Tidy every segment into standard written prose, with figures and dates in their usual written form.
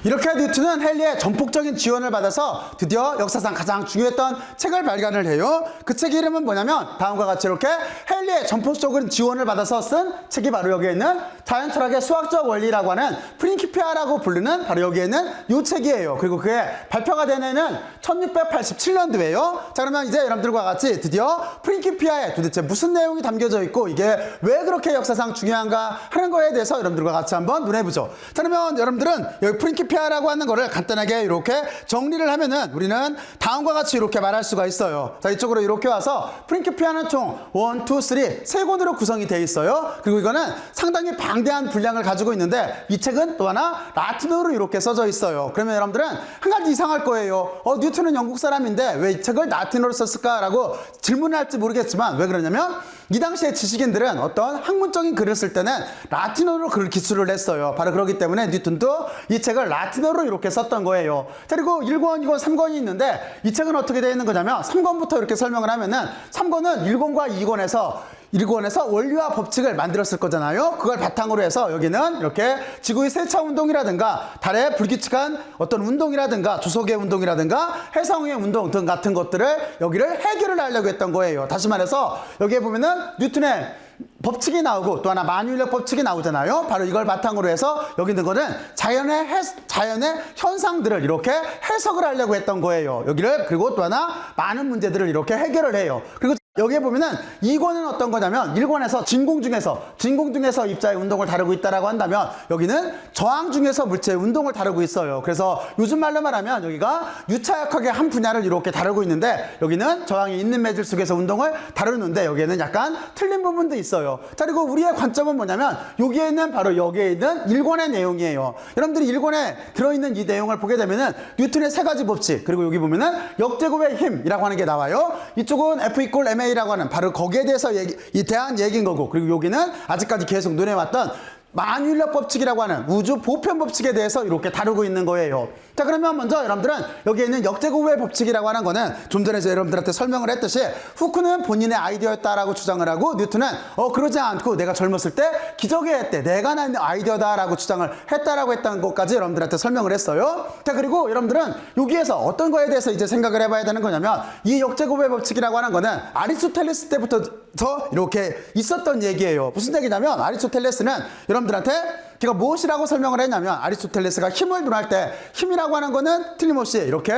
이렇게 뉴턴은 헨리의 전폭적인 지원을 받아서 드디어 역사상 가장 중요했던 책을 발간을 해요. 그 책 이름은 뭐냐면 다음과 같이 이렇게 헨리의 전폭적인 지원을 받아서 쓴 책이 바로 여기에 있는 자연 철학의 수학적 원리라고 하는 프린키피아라고 부르는 바로 여기에 있는 이 책이에요. 그리고 그게 발표가 된 해는 1687년도예요. 자, 그러면 이제 여러분들과 같이 드디어 프린키피아에 도대체 무슨 내용이 담겨져 있고 이게 왜 그렇게 역사상 중요한가 하는 거에 대해서 여러분들과 같이 한번 논해보죠. 자, 그러면 여러분들은 여기 프린키피아라고 하는 거를 간단하게 이렇게 정리를 하면은 우리는 다음과 같이 이렇게 말할 수가 있어요. 자, 이쪽으로 이렇게 와서 프린키피아는 총 1, 2, 3 세 권으로 구성이 되어 있어요. 그리고 이거는 상당히 방대한 분량을 가지고 있는데 이 책은 또 하나 라틴어로 이렇게 써져 있어요. 그러면 여러분들은 한 가지 이상할 거예요. 뉴턴은 영국 사람인데 왜 이 책을 라틴어로 썼을까라고 질문을 할지 모르겠지만 왜 그러냐면 이 당시에 지식인들은 어떤 학문적인 글을 쓸 때는 라틴어로 글 기술을 했어요. 바로 그렇기 때문에 뉴턴도 이 책을 라틴어로 이렇게 썼던 거예요. 자, 그리고 1권, 2권, 3권이 있는데 이 책은 어떻게 되어 있는 거냐면 3권부터 이렇게 설명을 하면은 3권은 1권과 2권에서 원리와 법칙을 만들었을 거잖아요. 그걸 바탕으로 해서 여기는 이렇게 지구의 세차 운동이라든가 달의 불규칙한 어떤 운동이라든가 주석의 운동이라든가 해성의 운동 등 같은 것들을 여기를 해결을 하려고 했던 거예요. 다시 말해서 여기에 보면은 뉴턴의 법칙이 나오고 또 하나 만유인력 법칙이 나오잖아요. 바로 이걸 바탕으로 해서 여기 있는 거는 자연의 현상들을 이렇게 해석을 하려고 했던 거예요. 여기를 그리고 또 하나 많은 문제들을 이렇게 해결을 해요. 그리고 여기에 보면은 2권은 어떤 거냐면 1권에서 진공 중에서 입자의 운동을 다루고 있다라고 한다면 여기는 저항 중에서 물체의 운동을 다루고 있어요. 그래서 요즘 말로 말하면 여기가 유차역학의 한 분야를 이렇게 다루고 있는데 여기는 저항이 있는 매질 속에서 운동을 다루는데 여기에는 약간 틀린 부분도 있어요. 자, 그리고 우리의 관점은 뭐냐면 여기에 있는 바로 여기에 있는 1권의 내용이에요. 여러분들이 1권에 들어있는 이 내용을 보게 되면은 뉴턴의 세 가지 법칙 그리고 여기 보면은 역제곱의 힘이라고 하는 게 나와요. 이쪽은 F = MA라고 하는 바로 거기에 대해서 대한 얘기인 거고 그리고 여기는 아직까지 계속 논해왔던 만유인력 법칙이라고 하는 우주 보편 법칙에 대해서 이렇게 다루고 있는 거예요. 자, 그러면 먼저 여러분들은 여기에 있는 역제곱의 법칙이라고 하는 거는 좀 전에 제가 여러분들한테 설명을 했듯이 후크는 본인의 아이디어였다라고 주장을 하고 뉴턴은 그러지 않고 내가 젊었을 때 기적의 해 때 내가 낸 아이디어다라고 주장을 했다라고 했다는 것까지 여러분들한테 설명을 했어요. 자, 그리고 여러분들은 여기에서 어떤 거에 대해서 이제 생각을 해봐야 되는 거냐면 이 역제곱의 법칙이라고 하는 거는 아리스토텔레스 때부터 이렇게 있었던 얘기예요. 무슨 얘기냐면 아리스토텔레스는 여러분들한테 제가 무엇이라고 설명을 했냐면 아리스토텔레스가 힘을 논할 때 힘이라고 하는 거는 틀림없이 이렇게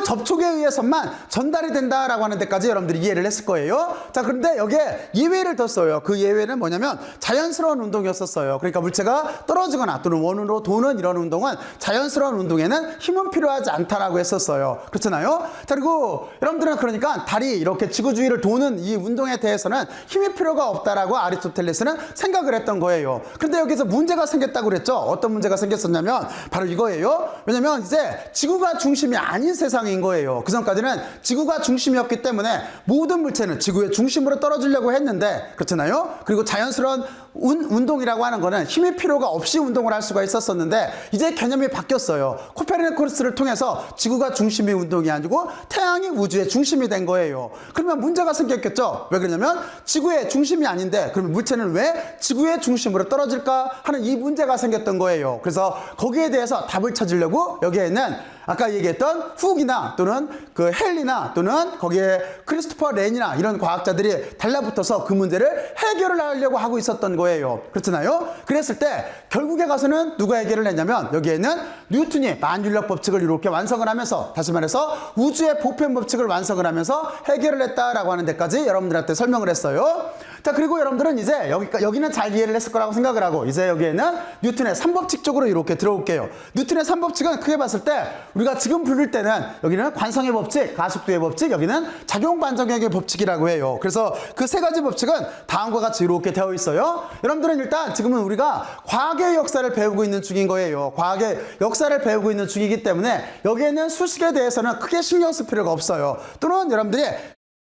접촉에 의해서만 전달이 된다라고 하는 데까지 여러분들이 이해를 했을 거예요. 자, 그런데 여기에 예외를 뒀어요. 그 예외는 뭐냐면 자연스러운 운동이었었어요. 그러니까 물체가 떨어지거나 또는 원으로 도는 이런 운동은 자연스러운 운동에는 힘은 필요하지 않다라고 했었어요. 그렇잖아요. 자, 그리고 여러분들은 그러니까 달이 이렇게 지구 주위를 도는 이 운동에 대해서는 힘이 필요가 없다라고 아리스토텔레스는 생각을 했던 거예요. 그런데 여기서 문제가 생겼다고 그랬죠. 어떤 문제가 생겼었냐면 바로 이거예요. 왜냐면 이제 지구가 중심이 아닌 세상인 거예요. 그 전까지는 지구가 중심이었기 때문에 모든 물체는 지구의 중심으로 떨어지려고 했는데 그렇잖아요. 그리고 자연스러운 운동이라고 하는 거는 힘이 필요가 없이 운동을 할 수가 있었었는데 이제 개념이 바뀌었어요. 코페르니쿠스를 통해서 지구가 중심이 운동이 아니고 태양이 우주의 중심이 된 거예요. 그러면 문제가 생겼겠죠. 왜 그러냐면 지구의 중심이 아닌데 그러면 물체는 왜 지구의 중심으로 떨어질까 하는 이 문제가 생겼던 거예요. 그래서 거기에 대해서 답을 찾으려고 여기에는 아까 얘기했던 훅이나 또는 그 헨리나 또는 거기에 크리스토퍼 렌이나 이런 과학자들이 달라붙어서 그 문제를 해결을 하려고 하고 있었던 거예요. 그렇잖아요. 그랬을 때 결국에 가서는 누가 해결을 했냐면 여기에는 뉴턴이 만유인력 법칙을 이렇게 완성을 하면서 다시 말해서 우주의 보편 법칙을 완성을 하면서 해결을 했다라고 하는 데까지 여러분들한테 설명을 했어요. 자, 그리고 여러분들은 이제 여기는 잘 이해를 했을 거라고 생각을 하고 이제 여기에는 뉴턴의 3법칙 쪽으로 이렇게 들어올게요. 뉴턴의 3법칙은 크게 봤을 때 우리가 지금 부를 때는 여기는 관성의 법칙, 가속도의 법칙, 여기는 작용 반작용의 법칙이라고 해요. 그래서 그 세 가지 법칙은 다음과 같이 이렇게 되어 있어요. 여러분들은 일단 지금은 우리가 과학의 역사를 배우고 있는 중인 거예요. 과학의 역사를 배우고 있는 중이기 때문에 여기에는 수식에 대해서는 크게 신경 쓸 필요가 없어요. 또는 여러분들이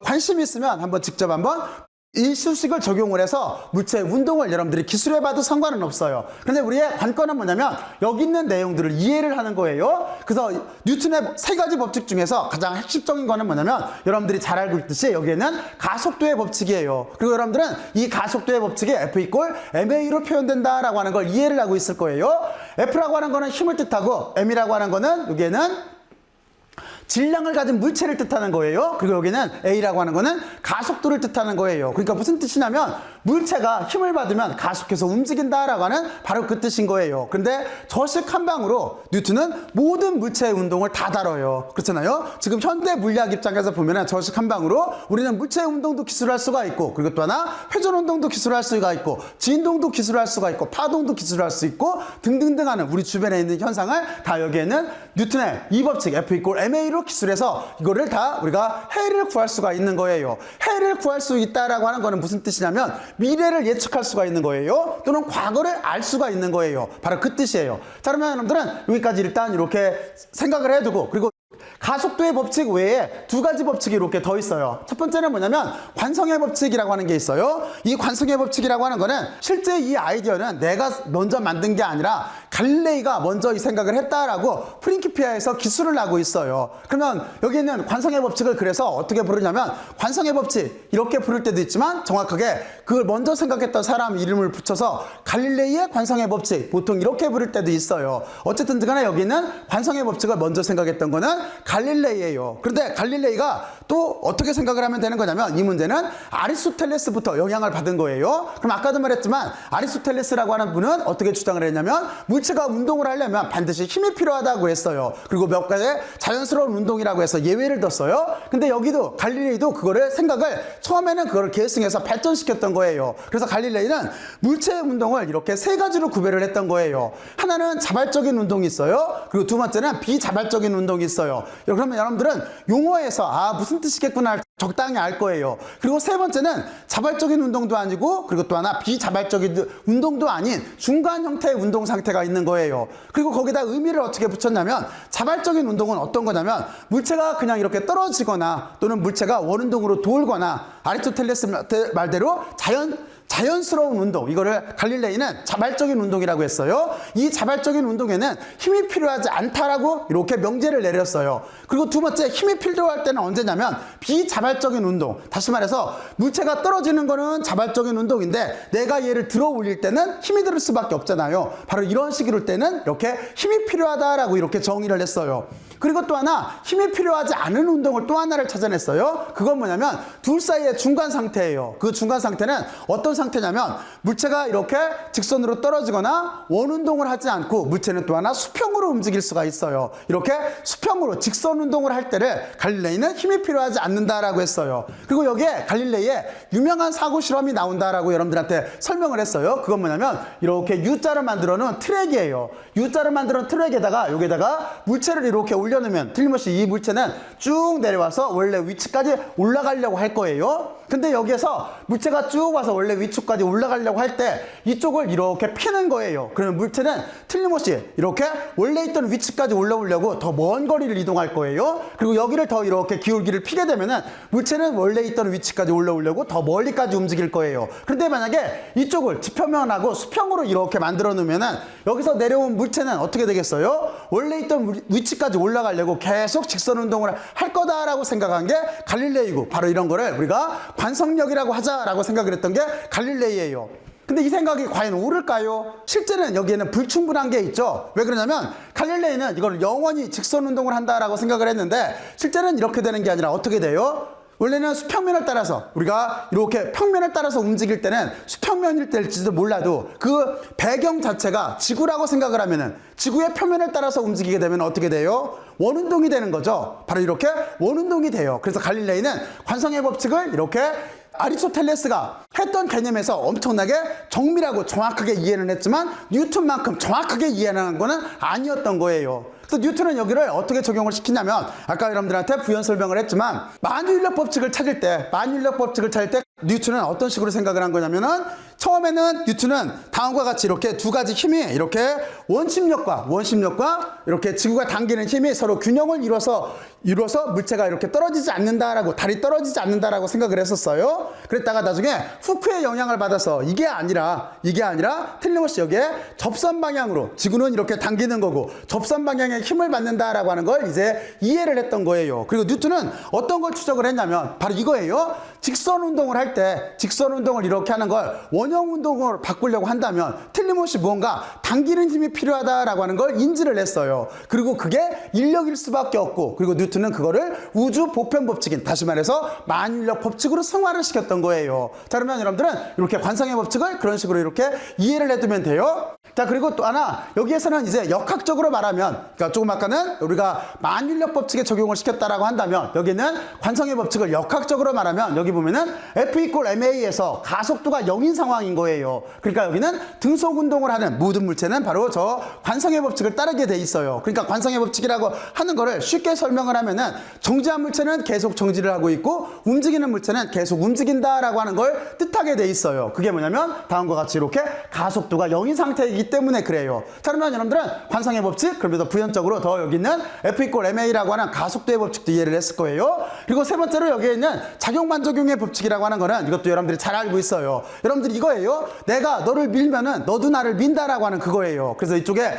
관심이 있으면 직접 한번 이 수식을 적용을 해서 물체의 운동을 여러분들이 기술해봐도 상관은 없어요. 근데 우리의 관건은 뭐냐면 여기 있는 내용들을 이해를 하는 거예요. 그래서 뉴턴의 세 가지 법칙 중에서 가장 핵심적인 거는 뭐냐면 여러분들이 잘 알고 있듯이 여기에는 가속도의 법칙이에요. 그리고 여러분들은 이 가속도의 법칙이 F = MA로 표현된다라고 하는 걸 이해를 하고 있을 거예요. F라고 하는 거는 힘을 뜻하고 M이라고 하는 거는 여기에는 질량을 가진 물체를 뜻하는 거예요. 그리고 여기는 A라고 하는 거는 가속도를 뜻하는 거예요. 그러니까 무슨 뜻이냐면 물체가 힘을 받으면 가속해서 움직인다라고 하는 바로 그 뜻인 거예요. 근데 저식 한 방으로 뉴턴은 모든 물체의 운동을 다 다뤄요. 그렇잖아요. 지금 현대 물리학 입장에서 보면은 저식 한 방으로 우리는 물체의 운동도 기술할 수가 있고, 그리고 또 하나 회전 운동도 기술할 수가 있고, 진동도 기술할 수가 있고, 파동도 기술할 수 있고 등등등 하는 우리 주변에 있는 현상을 다 여기에는 뉴턴의 이 법칙 F=ma로 기술해서 이거를 다 우리가 해를 구할 수가 있는 거예요. 해를 구할 수 있다라고 하는 거는 무슨 뜻이냐면 미래를 예측할 수가 있는 거예요. 또는 과거를 알 수가 있는 거예요. 바로 그 뜻이에요. 자, 그러면 여러분들은 여기까지 일단 이렇게 생각을 해두고, 그리고 가속도의 법칙 외에 두 가지 법칙이 이렇게 더 있어요. 첫 번째는 뭐냐면 관성의 법칙이라고 하는 게 있어요. 이 관성의 법칙이라고 하는 거는 실제 이 아이디어는 내가 먼저 만든 게 아니라 갈릴레이가 먼저 이 생각을 했다라고 프린키피아에서 기술을 하고 있어요. 그러면 여기 있는 관성의 법칙을 그래서 어떻게 부르냐면 관성의 법칙 이렇게 부를 때도 있지만 정확하게 그걸 먼저 생각했던 사람 이름을 붙여서 갈릴레이의 관성의 법칙 보통 이렇게 부를 때도 있어요. 어쨌든 간에 여기는 관성의 법칙을 먼저 생각했던 거는 갈릴레이예요. 그런데 갈릴레이가 또 어떻게 생각을 하면 되는 거냐면 이 문제는 아리스토텔레스부터 영향을 받은 거예요. 그럼 아까도 말했지만 아리스토텔레스라고 하는 분은 어떻게 주장을 했냐면 물체가 운동을 하려면 반드시 힘이 필요하다고 했어요. 그리고 몇 가지의 자연스러운 운동이라고 해서 예외를 뒀어요. 근데 여기도 갈릴레이도 그거를 생각을 처음에는 그걸 계승해서 발전시켰던 거예요. 그래서 갈릴레이는 물체의 운동을 이렇게 세 가지로 구별을 했던 거예요. 하나는 자발적인 운동이 있어요. 그리고 두 번째는 비자발적인 운동이 있어요. 그러면 여러분들은 용어에서 무슨 뜻이겠구나 적당히 알 거예요. 그리고 세 번째는 자발적인 운동도 아니고, 그리고 또 하나 비자발적인 운동도 아닌 중간 형태의 운동 상태가 있는 거예요. 그리고 거기다 의미를 어떻게 붙였냐면 자발적인 운동은 어떤 거냐면 물체가 그냥 이렇게 떨어지거나 또는 물체가 원운동으로 돌거나 아리스토텔레스 말대로 자연스러운 운동, 이거를 갈릴레이는 자발적인 운동이라고 했어요. 이 자발적인 운동에는 힘이 필요하지 않다라고 이렇게 명제를 내렸어요. 그리고 두 번째, 힘이 필요할 때는 언제냐면 비자발적인 운동. 다시 말해서 물체가 떨어지는 거는 자발적인 운동인데 내가 얘를 들어 올릴 때는 힘이 들 수밖에 없잖아요. 바로 이런 식으로 때는 이렇게 힘이 필요하다라고 이렇게 정의를 했어요. 그리고 또 하나 힘이 필요하지 않은 운동을 또 하나를 찾아냈어요. 그건 뭐냐면 둘 사이의 중간 상태예요. 그 중간 상태는 어떤 상태냐면 물체가 이렇게 직선으로 떨어지거나 원운동을 하지 않고 물체는 또 하나 수평으로 움직일 수가 있어요. 이렇게 수평으로 직선 운동을 할 때를 갈릴레이는 힘이 필요하지 않는다라고 했어요. 그리고 여기에 갈릴레이의 유명한 사고 실험이 나온다라고 여러분들한테 설명을 했어요. 그건 뭐냐면 이렇게 U자를 만들어 놓은 트랙이에요. U자를 만들어 놓은 트랙에다가 여기다가 물체를 이렇게 올려놓으면 틀림없이 이 물체는 쭉 내려와서 원래 위치까지 올라가려고 할 거예요. 근데 여기에서 물체가 쭉 와서 원래 위쪽까지 올라가려고 할 때 이쪽을 이렇게 피는 거예요. 그러면 물체는 틀림없이 이렇게 원래 있던 위치까지 올라오려고 더 먼 거리를 이동할 거예요. 그리고 여기를 더 이렇게 기울기를 피게 되면은 물체는 원래 있던 위치까지 올라오려고 더 멀리까지 움직일 거예요. 그런데 만약에 이쪽을 지평면하고 수평으로 이렇게 만들어 놓으면은 여기서 내려온 물체는 어떻게 되겠어요? 원래 있던 위치까지 올라가려고 계속 직선 운동을 할 거다라고 생각한 게 갈릴레이고, 바로 이런 거를 우리가 관성력이라고 하자라고 생각을 했던 게 갈릴레이예요. 근데 이 생각이 과연 옳을까요? 실제는 여기에는 불충분한 게 있죠. 왜 그러냐면 갈릴레이는 이걸 영원히 직선 운동을 한다라고 생각을 했는데 실제는 이렇게 되는 게 아니라 어떻게 돼요? 원래는 수평면을 따라서 우리가 이렇게 평면을 따라서 움직일 때는 수평면일 때일지도 몰라도 그 배경 자체가 지구라고 생각을 하면은 지구의 표면을 따라서 움직이게 되면 어떻게 돼요? 원운동이 되는 거죠. 바로 이렇게 원운동이 돼요. 그래서 갈릴레이는 관성의 법칙을 이렇게 아리스토텔레스가 했던 개념에서 엄청나게 정밀하고 정확하게 이해는 했지만 뉴턴만큼 정확하게 이해하는 거는 아니었던 거예요. 그래서 뉴턴은 여기를 어떻게 적용을 시키냐면 아까 여러분들한테 부연 설명을 했지만 만유인력 법칙을 찾을 때 뉴턴은 어떤 식으로 생각을 한 거냐면은 처음에는 뉴턴은 다음과 같이 이렇게 두 가지 힘이 이렇게 원심력과 이렇게 지구가 당기는 힘이 서로 균형을 이뤄서 물체가 이렇게 떨어지지 않는다라고, 달이 떨어지지 않는다라고 생각을 했었어요. 그랬다가 나중에 후크의 영향을 받아서 이게 아니라 틀림없이 여기에 접선 방향으로 지구는 이렇게 당기는 거고 접선 방향에 힘을 받는다라고 하는 걸 이제 이해를 했던 거예요. 그리고 뉴턴은 어떤 걸 추적을 했냐면 바로 이거예요. 직선 운동을 할 때 직선 운동을 이렇게 하는 걸 원형 운동으로 바꾸려고 한다면 틀림없이 무언가 당기는 힘이 필요하다라고 하는 걸 인지를 했어요. 그리고 그게 인력일 수밖에 없고, 그리고 뉴턴은 그거를 우주 보편 법칙인, 다시 말해서 만유인력 법칙으로 승화를 시켰던 거예요. 자, 그러면 여러분들은 이렇게 관성의 법칙을 그런 식으로 이렇게 이해를 해두면 돼요. 자, 그리고 또 하나, 여기에서는 이제 역학적으로 말하면, 그러니까 조금 아까는 우리가 만유인력 법칙에 적용을 시켰다라고 한다면, 여기는 관성의 법칙을 역학적으로 말하면, 여기 보면은 F = ma에서 가속도가 0인 상황인 거예요. 그러니까 여기는 등속 운동을 하는 모든 물체는 바로 저 관성의 법칙을 따르게 돼 있어요. 그러니까 관성의 법칙이라고 하는 거를 쉽게 설명을 하면은, 정지한 물체는 계속 정지를 하고 있고 움직이는 물체는 계속 움직인다라고 하는 걸 뜻하게 돼 있어요. 그게 뭐냐면 다음과 같이 이렇게 가속도가 0인 상태이기 때문에 그래요. 자, 그러면 여러분들은 관성의 법칙, 그러면서 부연적으로 더 여기 있는 F = ma라고 하는 가속도의 법칙도 이해를 했을 거예요. 그리고 세 번째로 여기에 있는 작용반작용의 법칙이라고 하는 거는, 이것도 여러분들이 잘 알고 있어요. 여러분들이 이거예요. 내가 너를 밀면은 너도 나를 민다라고 하는 그거예요. 그래서 이쪽에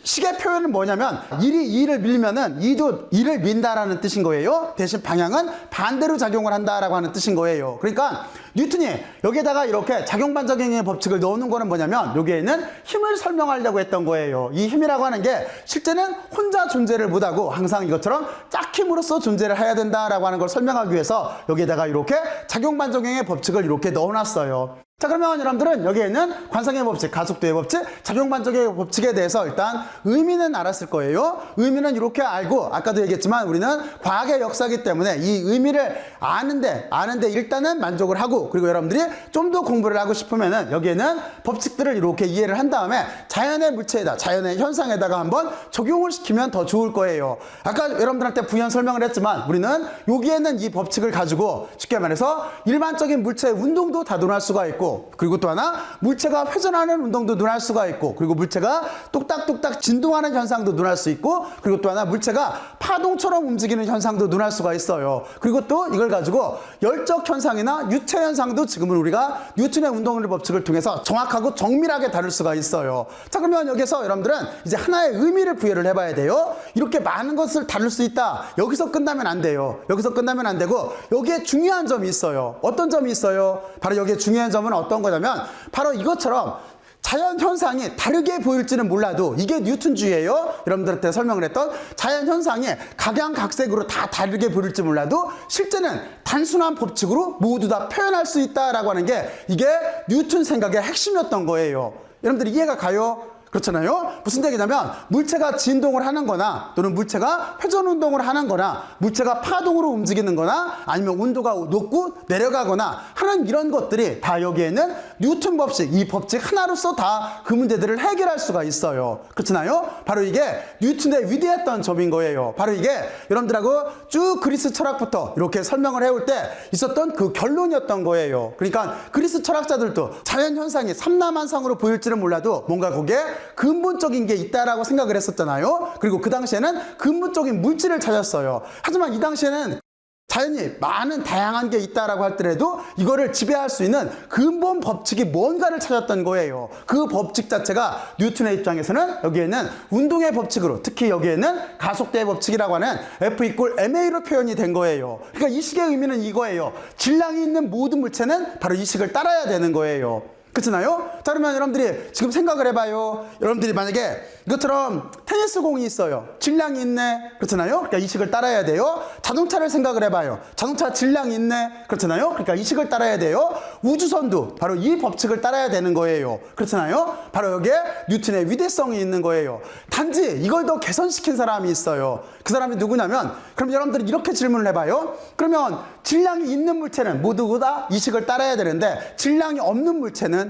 식의 표현은 뭐냐면, 1이 2를 밀면은 2도 2를 민다라는 뜻인 거예요. 대신 방향은 반대로 작용을 한다라고 하는 뜻인 거예요. 그러니까 뉴턴이 여기에다가 이렇게 작용반작용의 법칙을 넣는 거는 뭐냐면, 여기에는 힘을 설명하려고 했던 거예요. 이 힘이라고 하는 게 실제는 혼자 존재를 못하고 항상 이것처럼 짝힘으로써 존재를 해야 된다라고 하는 걸 설명하기 위해서 여기에다가 이렇게 작용반작용의 법칙을 이렇게 넣어놨어요. 자, 그러면 여러분들은 여기에는 관성의 법칙, 가속도의 법칙, 작용반작용의 법칙에 대해서 일단 의미는 알았을 거예요. 의미는 이렇게 알고, 아까도 얘기했지만 우리는 과학의 역사이기 때문에 이 의미를 아는데 일단은 만족을 하고, 그리고 여러분들이 좀 더 공부를 하고 싶으면은 여기에는 법칙들을 이렇게 이해를 한 다음에 자연의 물체에다, 자연의 현상에다가 한번 적용을 시키면 더 좋을 거예요. 아까 여러분들한테 부연 설명을 했지만 우리는 여기에는 이 법칙을 가지고 쉽게 말해서 일반적인 물체의 운동도 다 논할 수가 있고, 그리고 또 하나 물체가 회전하는 운동도 논할 수가 있고, 그리고 물체가 똑딱똑딱 진동하는 현상도 논할 수 있고, 그리고 또 하나 물체가 파동처럼 움직이는 현상도 논할 수가 있어요. 그리고 또 이걸 가지고 열적 현상이나 유체 현상도 지금은 우리가 뉴턴의 운동의 법칙을 통해서 정확하고 정밀하게 다룰 수가 있어요. 자, 그러면 여기서 여러분들은 이제 하나의 의미를 부여를 해봐야 돼요. 이렇게 많은 것을 다룰 수 있다, 여기서 끝나면 안 돼요. 여기서 끝나면 안 되고 여기에 중요한 점이 있어요. 어떤 점이 있어요? 바로 여기에 중요한 점은 어떤 거냐면, 바로 이것처럼 자연 현상이 다르게 보일지는 몰라도, 이게 뉴턴주의예요. 여러분들한테 설명을 했던 자연 현상이 각양각색으로 다 다르게 보일지 몰라도 실제는 단순한 법칙으로 모두 다 표현할 수 있다라고 하는 게, 이게 뉴턴 생각의 핵심이었던 거예요. 여러분들이 이해가 가요? 그렇잖아요. 무슨 얘기냐면, 물체가 진동을 하는 거나, 또는 물체가 회전 운동을 하는 거나, 물체가 파동으로 움직이는 거나, 아니면 온도가 높고 내려가거나 하는 이런 것들이 다 여기에는 뉴턴 법칙, 이 법칙 하나로서 다 그 문제들을 해결할 수가 있어요. 그렇잖아요. 바로 이게 뉴턴의 위대했던 점인 거예요. 바로 이게 여러분들하고 쭉 그리스 철학부터 이렇게 설명을 해올 때 있었던 그 결론이었던 거예요. 그러니까 그리스 철학자들도 자연 현상이 삼라만상으로 보일지는 몰라도 뭔가 거기에 근본적인 게 있다라고 생각을 했었잖아요. 그리고 그 당시에는 근본적인 물질을 찾았어요. 하지만 이 당시에는 자연이 많은 다양한 게 있다라고 할때라도 이거를 지배할 수 있는 근본 법칙이 뭔가를 찾았던 거예요. 그 법칙 자체가 뉴턴의 입장에서는 여기에는 운동의 법칙으로, 특히 여기에는 가속도의 법칙이라고 하는 F = ma로 표현이 된 거예요. 그러니까 이 식의 의미는 이거예요. 질량이 있는 모든 물체는 바로 이 식을 따라야 되는 거예요. 그렇잖아요? 자, 그러면 여러분들이 지금 생각을 해봐요. 여러분들이 만약에 이것처럼 테니스 공이 있어요. 질량이 있네. 그렇잖아요? 그러니까 이 식을 따라야 돼요. 자동차를 생각을 해봐요. 자동차 질량이 있네. 그렇잖아요? 그러니까 이 식을 따라야 돼요. 우주선도 바로 이 법칙을 따라야 되는 거예요. 그렇잖아요? 바로 여기에 뉴턴의 위대성이 있는 거예요. 단지 이걸 더 개선시킨 사람이 있어요. 그 사람이 누구냐면, 그럼 여러분들이 이렇게 질문을 해봐요. 그러면 질량이 있는 물체는 모두 다 이 식을 따라야 되는데, 질량이 없는 물체는,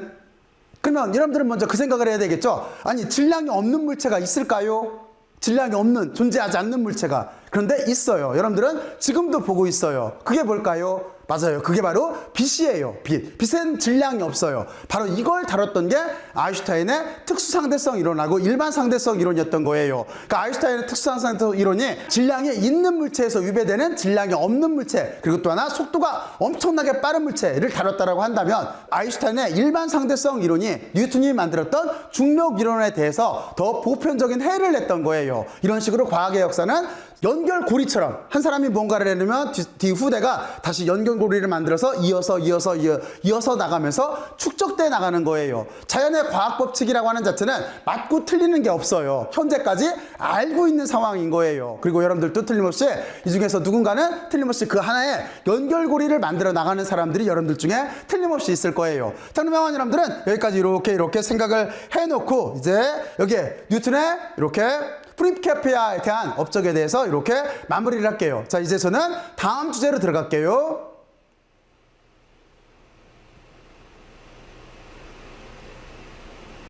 그러면 여러분들은 먼저 그 생각을 해야 되겠죠. 아니, 질량이 없는 물체가 있을까요? 질량이 없는, 존재하지 않는 물체가. 그런데 있어요. 여러분들은 지금도 보고 있어요. 그게 뭘까요? 맞아요. 그게 바로 빛이에요. 빛. 빛은 질량이 없어요. 바로 이걸 다뤘던 게 아인슈타인의 특수상대성 이론하고 일반상대성 이론이었던 거예요. 그러니까 아인슈타인의 특수상대성 이론이 질량이 있는 물체에서 위배되는 질량이 없는 물체, 그리고 또 하나 속도가 엄청나게 빠른 물체를 다뤘다라고 한다면, 아인슈타인의 일반상대성 이론이 뉴턴이 만들었던 중력 이론에 대해서 더 보편적인 해를 냈던 거예요. 이런 식으로 과학의 역사는 연결고리처럼 한 사람이 뭔가를 해내면 뒤 후대가 다시 연결 연결고리를 만들어서 이어서 나가면서 축적돼 나가는 거예요. 자연의 과학 법칙이라고 하는 자체는 맞고 틀리는 게 없어요. 현재까지 알고 있는 상황인 거예요. 그리고 여러분들도 틀림없이 이 중에서 누군가는 틀림없이 그 하나의 연결고리를 만들어 나가는 사람들이 여러분들 중에 틀림없이 있을 거예요. 자, 그러면 여러분들은 여기까지 이렇게 생각을 해놓고 이제 여기에 뉴턴의 이렇게 프린키피아에 대한 업적에 대해서 이렇게 마무리를 할게요. 자, 이제 저는 다음 주제로 들어갈게요.